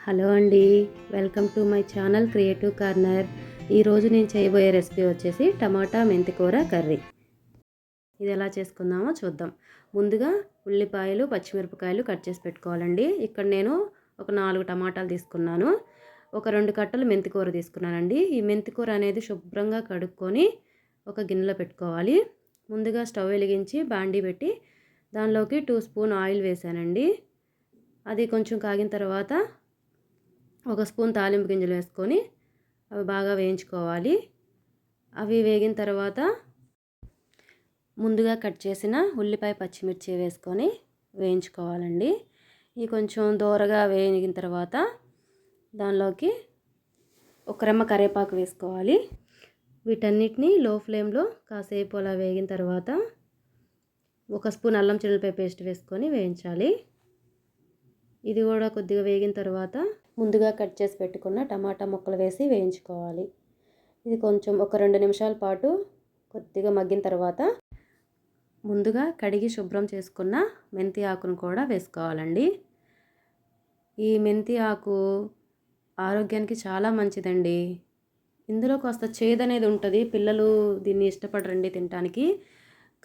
Hello అండి, welcome to my channel creative corner. ఈరోజు నేను చేయబోయే రెసిపీ వచ్చేసి టమాటా మెంతికూర కర్రీ. ఇది ఎలా చేసుకుందామో చూద్దాం. ముందుగా ఉల్లిపాయలు, పచ్చిమిరపకాయలు కట్ చేసి పెట్టుకోవాలండి. ఇక్కడ నేను ఒక 4 టమాటాలు తీసుకున్నాను. ఒక 2 కట్టలు మెంతికూర తీసుకున్నానండి. ఈ మెంతికూర అనేది శుభ్రంగా కడుక్కొని ఒక గిన్నెలో పెట్టుకోవాలి. ముందుగా స్టవ్ వెలిగించి బాండీ పెట్టి దానిలోకి 2 స్పూన్ ఆయిల్ వేసానండి. అది కొంచెం కాగిన తర్వాత 1 స్పూన్ తాలింపు గింజలు వేసుకొని అవి బాగా వేయించుకోవాలి. అవి వేగిన తర్వాత ముందుగా కట్ చేసిన ఉల్లిపాయ, పచ్చిమిర్చి వేసుకొని వేయించుకోవాలండి. ఇవి కొంచెం దూరగా వేగిన తర్వాత దానిలోకి ఒక రెమ్మ కరివేపాకు వేసుకోవాలి. వీటన్నిటిని లో ఫ్లేమ్లో కాసేపు అలా వేగిన తర్వాత 1 స్పూన్ అల్లం చిన్నులపాయ పేస్ట్ వేసుకొని వేయించాలి. ఇది కూడా కొద్దిగా వేగిన తర్వాత ముందుగా కట్ చేసి పెట్టుకున్న టమాటా ముక్కలు వేసి వేయించుకోవాలి. ఇది కొంచెం ఒక 2 నిమిషాల పాటు కొద్దిగా మగ్గిన తర్వాత ముందుగా కడిగి శుభ్రం చేసుకున్న మెంతి ఆకును కూడా వేసుకోవాలండి. ఈ మెంతి ఆకు ఆరోగ్యానికి చాలా మంచిదండి. ఇందులో కాస్త చేదు అనేది ఉంటుంది. పిల్లలు దీన్ని ఇష్టపడరండి తినడానికి.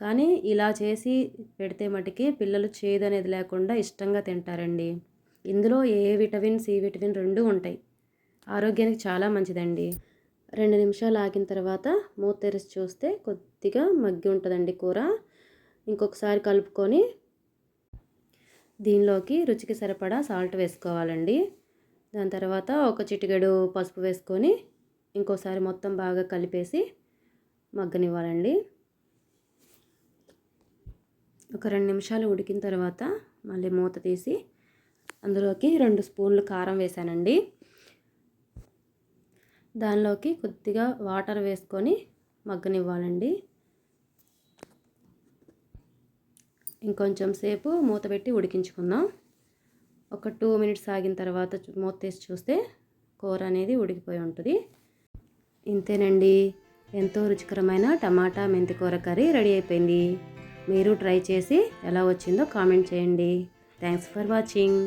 కానీ ఇలా చేసి పెడితే మటుకి పిల్లలు చేదు అనేది లేకుండా ఇష్టంగా తింటారండి. ఇందులో ఏ విటమిన్, సి విటమిన్ 2 ఉంటాయి. ఆరోగ్యానికి చాలా మంచిదండి. 2 నిమిషాలు ఆగిన తర్వాత మూత తెరిచి చూస్తే కొద్దిగా మగ్గి ఉంటుందండి కూర. ఇంకొకసారి కలుపుకొని దీనిలోకి రుచికి సరిపడా సాల్ట్ వేసుకోవాలండి. దాని తర్వాత ఒక చిటికెడు పసుపు వేసుకొని ఇంకోసారి మొత్తం బాగా కలిపేసి మగ్గనివ్వాలండి. ఒక 2 నిమిషాలు ఉడికిన తర్వాత మళ్ళీ మూత తీసి అందులోకి 2 స్పూన్లు కారం వేసానండి. దానిలోకి కొద్దిగా వాటర్ వేసుకొని మగ్గనివ్వాలండి. ఇంకొంచెం సేపు మూత పెట్టి ఉడికించుకుందాం. ఒక 2 మినిట్స్ ఆగిన తర్వాత మూత తీసి చూస్తే కూర అనేది ఉడికిపోయి ఉంటుంది. ఇంతేనండి, ఎంతో రుచికరమైన టమాటా మెంతికూర కర్రీ రెడీ అయిపోయింది. మీరు ట్రై చేసి ఎలా వచ్చిందో కామెంట్ చేయండి. Thanks for watching.